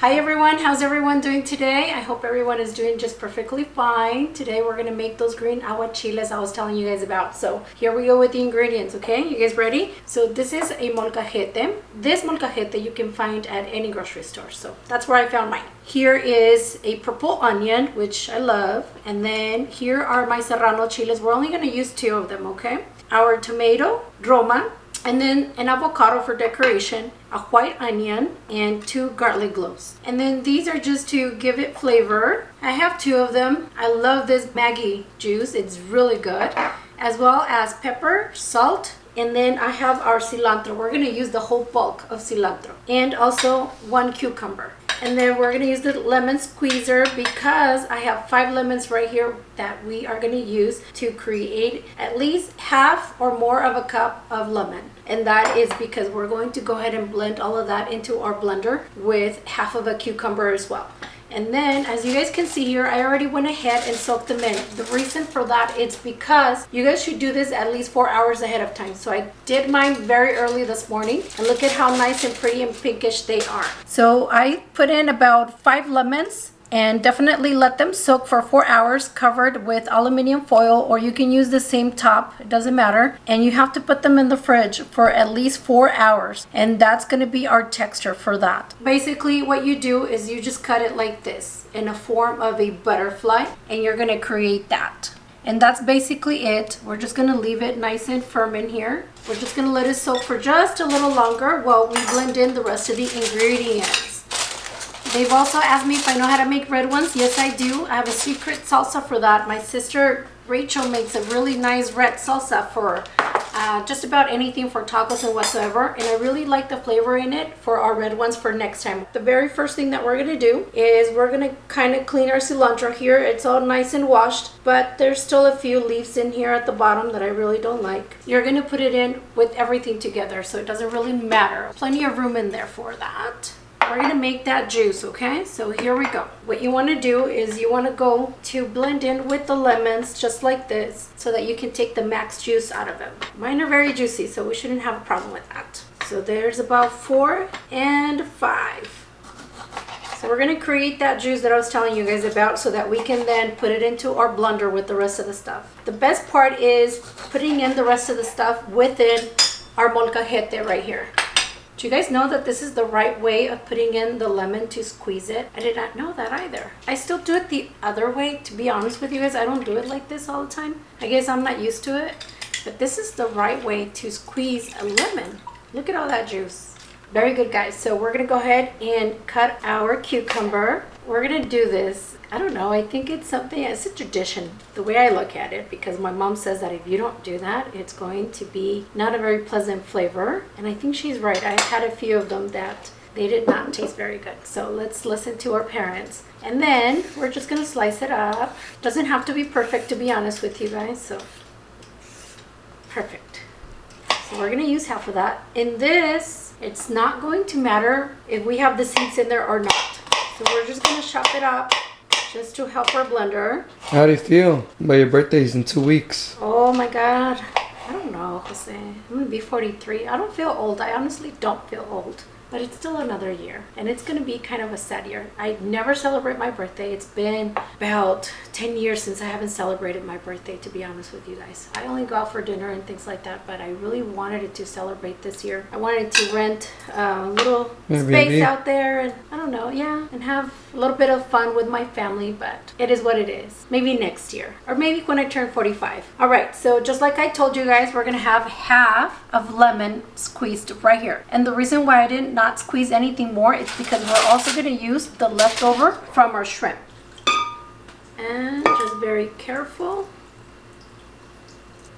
Hi everyone, how's everyone doing today? I hope everyone is doing just perfectly fine. Today we're gonna make those green aguachiles I was telling you guys about. So here we go with the ingredients, okay? You guys ready? So this is a molcajete. This molcajete you can find at any grocery store. So that's where I found mine. Here is a purple onion, which I love. And then here are my serrano chiles. We're only gonna use 2 of them, okay? Our tomato, Roma, and then an avocado for decoration, a white onion, and 2 garlic cloves. And then these are just to give it flavor. I have 2 of them. I love this Maggie juice. It's really good. As well as pepper, salt, and then I have our cilantro. We're gonna use the whole bulk of cilantro. And also 1 cucumber. And then we're gonna use the lemon squeezer because I have 5 lemons right here that we are gonna use to create at least half or more of a cup of lemon. And that is because we're going to go ahead and blend all of that into our blender with half of a cucumber as well. And then, as you guys can see here, I already went ahead and soaked them in. The reason for that is because you guys should do this at least 4 hours ahead of time. So I did mine very early this morning. And look at how nice and pretty and pinkish they are. So I put in about 5 lemons. And definitely let them soak for 4 hours covered with aluminum foil, or you can use the same top, it doesn't matter. And you have to put them in the fridge for at least 4 hours, and that's going to be our texture for that. Basically what you do is you just cut it like this in a form of a butterfly, and you're going to create that. And that's basically it. We're just going to leave it nice and firm in here. We're just going to let it soak for just a little longer while we blend in the rest of the ingredients. They've also asked me if I know how to make red ones. Yes, I do. I have a secret salsa for that. My sister Rachel makes a really nice red salsa for just about anything, for tacos and whatsoever. And I really like the flavor in it for our red ones for next time. The very first thing that we're going to do is we're going to kind of clean our cilantro here. It's all nice and washed, but there's still a few leaves in here at the bottom that I really don't like. You're going to put it in with everything together, so it doesn't really matter. Plenty of room in there for that. We're going to make that juice, okay? So here we go. What you want to do is you want to go to blend in with the lemons just like this so that you can take the max juice out of them. Mine are very juicy, so we shouldn't have a problem with that. So there's about 4 and 5. So we're going to create that juice that I was telling you guys about so that we can then put it into our blender with the rest of the stuff. The best part is putting in the rest of the stuff within our molcajete right here. Do you guys know that this is the right way of putting in the lemon to squeeze it? I did not know that either. I still do it the other way, to be honest with you guys. I don't do it like this all the time. I guess I'm not used to it. But this is the right way to squeeze a lemon. Look at all that juice. Very good, guys. So we're going to go ahead and cut our cucumber. We're going to do this. I don't know. I think it's something, it's a tradition, the way I look at it, because my mom says that if you don't do that, it's going to be not a very pleasant flavor. And I think she's right. I've had a few of them that they did not taste very good. So let's listen to our parents. And then we're just going to slice it up. Doesn't have to be perfect, to be honest with you guys. So perfect. So we're going to use half of that. In this, it's not going to matter if we have the seeds in there or not. So we're just going to chop it up just to help our blender. How do you feel? But your birthday's in 2 weeks. Oh my God. I don't know, Jose. I'm going to be 43. I don't feel old. I honestly don't feel old. But it's still another year. And it's going to be kind of a sad year. I never celebrate my birthday. It's been about 10 years since I haven't celebrated my birthday, to be honest with you guys. I only go out for dinner and things like that, but I really wanted to celebrate this year. I wanted to rent a little space out there and I don't know, yeah, and have a little bit of fun with my family, but it is what it is. Maybe next year, or maybe when I turn 45. All right, so just like I told you guys, we're going to have half of lemon squeezed right here. And the reason why I did not squeeze anything more is because we're also going to use the leftover from our shrimp. And just very careful.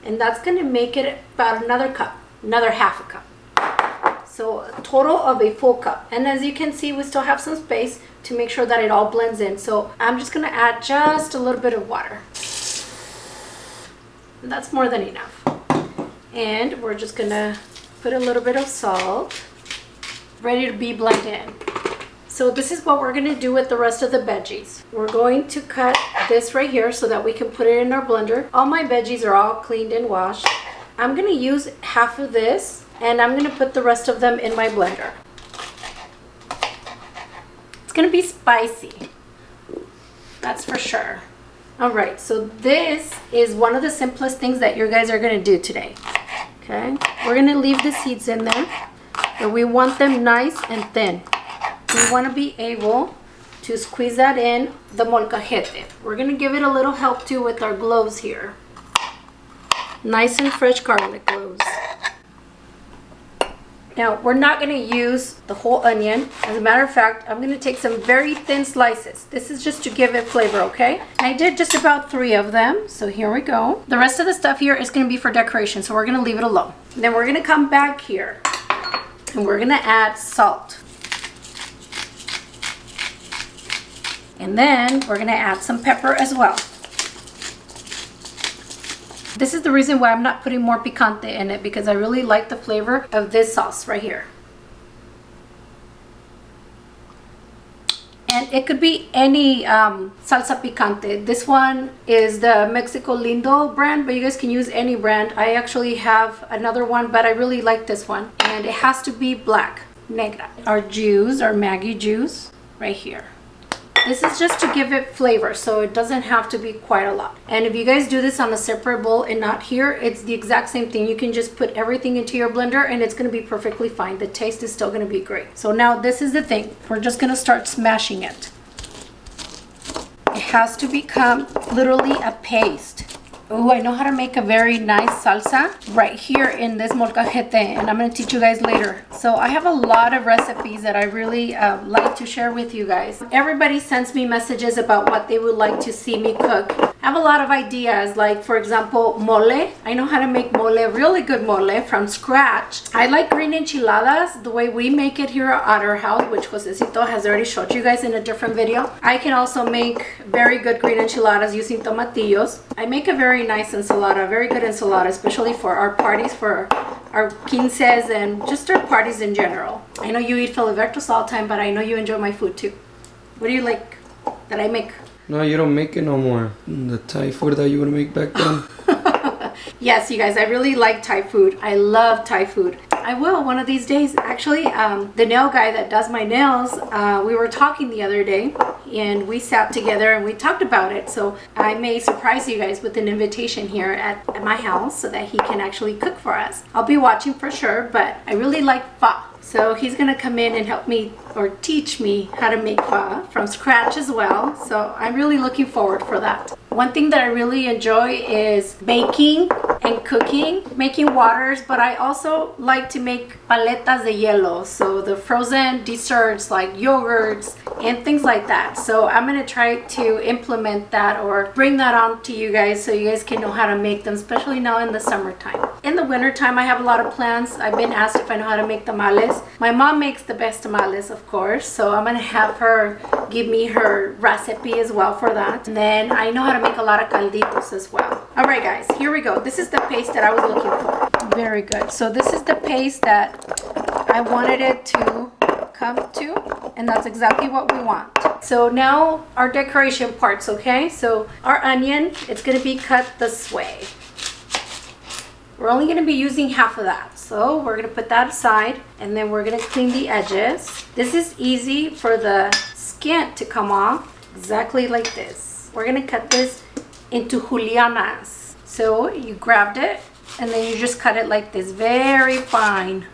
And that's going to make it about another cup, another half a cup. So a total of a full cup. And as you can see, we still have some space to make sure that it all blends in. So I'm just going to add just a little bit of water. And that's more than enough. And we're just going to put a little bit of salt. Ready to be blended in. So this is what we're going to do with the rest of the veggies. We're going to cut this right here so that we can put it in our blender. All my veggies are all cleaned and washed. I'm going to use half of this and I'm going to put the rest of them in my blender. It's gonna be spicy. That's for sure. All right, so this is one of the simplest things that you guys are gonna do today. Okay, we're gonna leave the seeds in there, but we want them nice and thin. We wanna be able to squeeze that in the molcajete. We're gonna give it a little help too with our gloves here. Nice and fresh garlic cloves. Now, we're not going to use the whole onion. As a matter of fact, I'm going to take some very thin slices. This is just to give it flavor, okay? I did just about 3 of them, so here we go. The rest of the stuff here is going to be for decoration, so we're going to leave it alone. Then we're going to come back here, and we're going to add salt. And then we're going to add some pepper as well. This is the reason why I'm not putting more picante in it, because I really like the flavor of this sauce right here. And it could be any salsa picante. This one is the Mexico Lindo brand, but you guys can use any brand. I actually have another one, but I really like this one. And it has to be black, negra. Our juice, our Maggie juice, right here. This is just to give it flavor, so it doesn't have to be quite a lot. And if you guys do this on a separate bowl and not here, it's the exact same thing. You can just put everything into your blender and it's going to be perfectly fine. The taste is still going to be great. So now this is the thing. We're just going to start smashing it. It has to become literally a paste. Oh, I know how to make a very nice salsa right here in this molcajete, and I'm going to teach you guys later. So I have a lot of recipes that I really like to share with you guys. Everybody sends me messages about what they would like to see me cook. I have a lot of ideas, like for example, mole. I know how to make mole, really good mole from scratch. I like green enchiladas, the way we make it here at our house, which Josecito has already showed you guys in a different video. I can also make very good green enchiladas using tomatillos. I make a very nice ensalada, very good ensalada, especially for our parties, for our quinces, and just our parties in general. I know you eat filibertos all the time, but I know you enjoy my food too. What do you like that I make? No, you don't make it no more. The Thai food that you would make back then. Yes, you guys, I really like Thai food. I love Thai food. I will one of these days. Actually, the nail guy that does my nails, we were talking the other day and we sat together and we talked about it. So I may surprise you guys with an invitation here at my house so that he can actually cook for us. I'll be watching for sure, but I really like pho. So he's gonna come in and help me or teach me how to make pho from scratch as well. So I'm really looking forward for that. One thing that I really enjoy is baking and cooking, making waters, but I also like to make paletas de hielo. So the frozen desserts like yogurts and things like that. So I'm gonna try to implement that or bring that on to you guys so you guys can know how to make them, especially now in the summertime. In the wintertime, I have a lot of plans. I've been asked if I know how to make tamales. My mom makes the best tamales, of course, so I'm gonna have her give me her recipe as well for that. And then I know how to make a lot of calditos as well. All right, guys, here we go. This is the paste that I was looking for. Very good. So this is the paste that I wanted it to come to, and that's exactly what we want. So now our decoration parts, okay? So our onion, it's gonna be cut this way. We're only going to be using half of that. So we're going to put that aside and then we're going to clean the edges. This is easy for the skin to come off exactly like this. We're going to cut this into julianas. So you grabbed it and then you just cut it like this, very fine.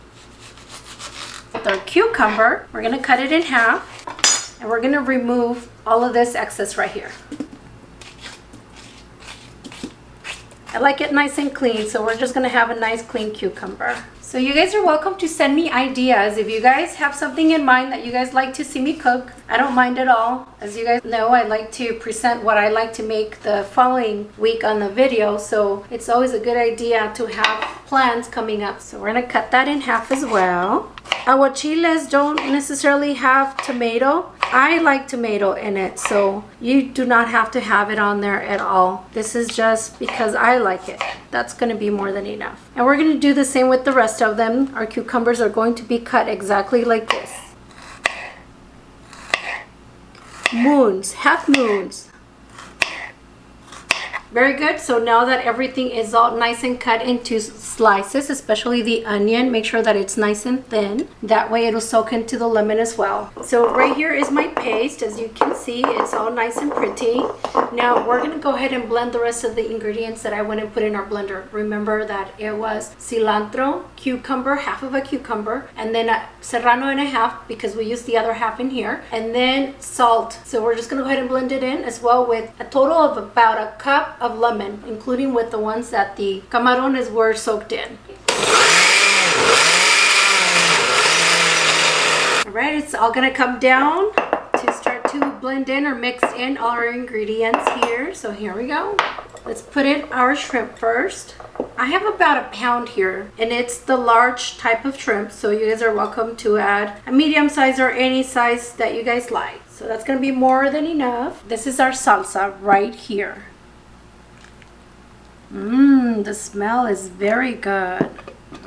With our cucumber, we're going to cut it in half and we're going to remove all of this excess right here. I like it nice and clean, so we're just gonna have a nice clean cucumber. So you guys are welcome to send me ideas. If you guys have something in mind that you guys like to see me cook, I don't mind at all. As you guys know, I like to present what I like to make the following week on the video, so it's always a good idea to have plans coming up. So we're gonna cut that in half as well. Aguachiles don't necessarily have tomato. I like tomato in it, so you do not have to have it on there at all. This is just because I like it. That's going to be more than enough. And we're going to do the same with the rest of them. Our cucumbers are going to be cut exactly like this. Moons, half moons. Very good. So now that everything is all nice and cut into slices, especially the onion, make sure that it's nice and thin. That way it'll soak into the lemon as well. So right here is my paste. As you can see, it's all nice and pretty. Now we're going to go ahead and blend the rest of the ingredients that I went and put in our blender. Remember that it was cilantro, cucumber, half of a cucumber, and then a serrano and a half because we used the other half in here, and then salt. So we're just going to go ahead and blend it in as well with a total of about a cup of lemon, including with the ones that the camarones were soaked in. Alright, it's all gonna come down to start to blend in or mix in all our ingredients here. So here we go. Let's put in our shrimp first. I have about a pound here, and it's the large type of shrimp, so you guys are welcome to add a medium size or any size that you guys like. So that's gonna be more than enough. This is our salsa right here. The smell is very good.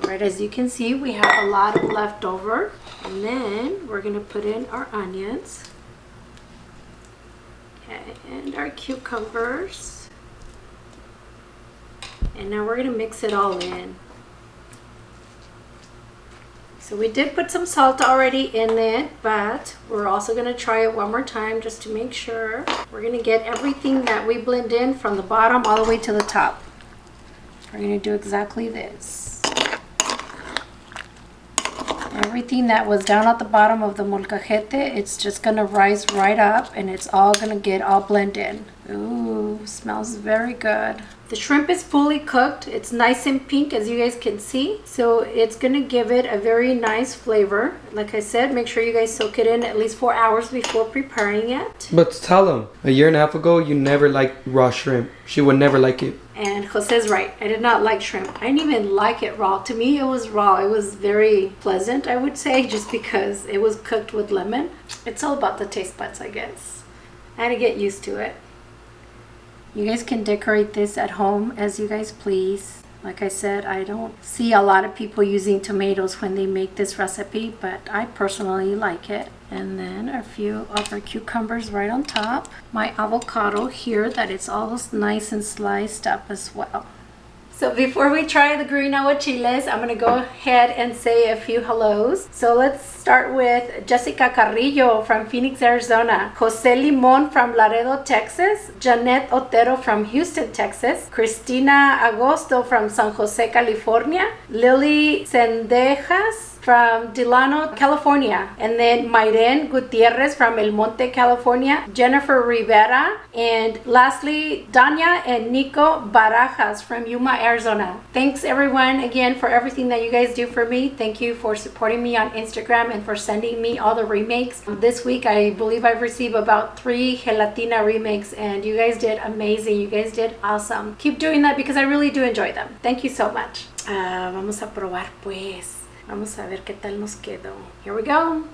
Alright, as you can see, we have a lot left over. And then we're gonna put in our onions. Okay, and our cucumbers. And now we're gonna mix it all in. So we did put some salt already in it, but we're also gonna try it one more time just to make sure. We're gonna get everything that we blend in from the bottom all the way to the top. We're going to do exactly this. Everything that was down at the bottom of the molcajete, it's just going to rise right up and it's all going to get all blended in. Ooh, smells very good. The shrimp is fully cooked. It's nice and pink, as you guys can see. So it's going to give it a very nice flavor. Like I said, make sure you guys soak it in at least 4 hours before preparing it. But tell them, a year and a half ago, you never liked raw shrimp. She would never like it. And Jose's right. I did not like shrimp. I didn't even like it raw. To me, it was raw. It was very pleasant, I would say, just because it was cooked with lemon. It's all about the taste buds, I guess. I had to get used to it. You guys can decorate this at home as you guys please. Like I said, I don't see a lot of people using tomatoes when they make this recipe, but I personally like it. And then a few of our cucumbers right on top. My avocado here that it's all nice and sliced up as well. So before we try the green aguachiles, I'm going to go ahead and say a few hellos. So let's start with Jessica Carrillo from Phoenix, Arizona. Jose Limon from Laredo, Texas. Janet Otero from Houston, Texas. Cristina Agosto from San Jose, California. Lily Sendejas from Delano, California. And then Mayren Gutierrez from El Monte, California. Jennifer Rivera. And lastly, Danya and Nico Barajas from Yuma, Arizona. Thanks everyone again for everything that you guys do for me. Thank you for supporting me on Instagram and for sending me all the remakes. This week I believe I've received about 3 gelatina remakes and you guys did amazing. You guys did awesome. Keep doing that because I really do enjoy them. Thank you so much. Vamos a probar pues. Vamos a ver qué tal nos quedó. Here we go.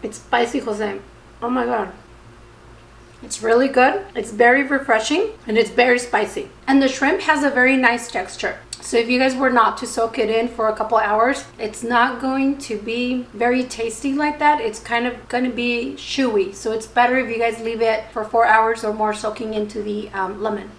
It's spicy, Jose. Oh my god. It's really good. It's very refreshing and it's very spicy. And the shrimp has a very nice texture. So if you guys were not to soak it in for a couple hours, it's not going to be very tasty like that. It's kind of going to be chewy. So it's better if you guys leave it for 4 hours or more soaking into the lemon.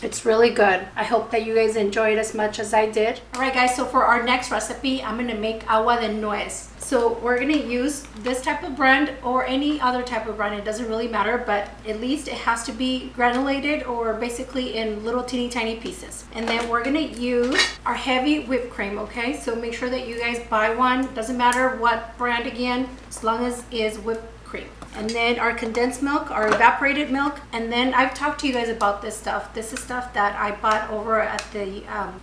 It's really good. I hope that you guys enjoy it as much as I did. Alright guys, so for our next recipe, I'm going to make agua de nuez. So we're going to use this type of brand or any other type of brand. It doesn't really matter, but at least it has to be granulated or basically in little teeny tiny pieces. And then we're going to use our heavy whipped cream, okay? So make sure that you guys buy one. Doesn't matter what brand again, as long as it's whipped cream. And then our condensed milk, our evaporated milk. And then I've talked to you guys about this stuff. This is stuff that I bought over at the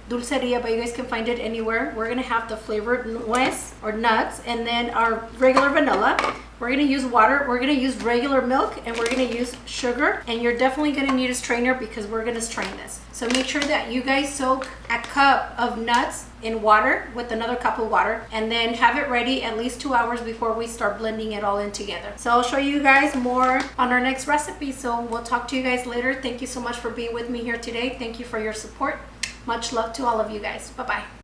dulceria, but you guys can find it anywhere. We're gonna have the flavored nuez or nuts, and then our regular vanilla. We're gonna use water, we're gonna use regular milk, and we're gonna use sugar. And you're definitely gonna need a strainer because we're gonna strain this. So make sure that you guys soak a cup of nuts in water with another cup of water, and then have it ready at least 2 hours before we start blending it all in together. So I'll show you guys more on our next recipe. So we'll talk to you guys later. Thank you so much for being with me here today. Thank you for your support. Much love to all of you guys. Bye-bye.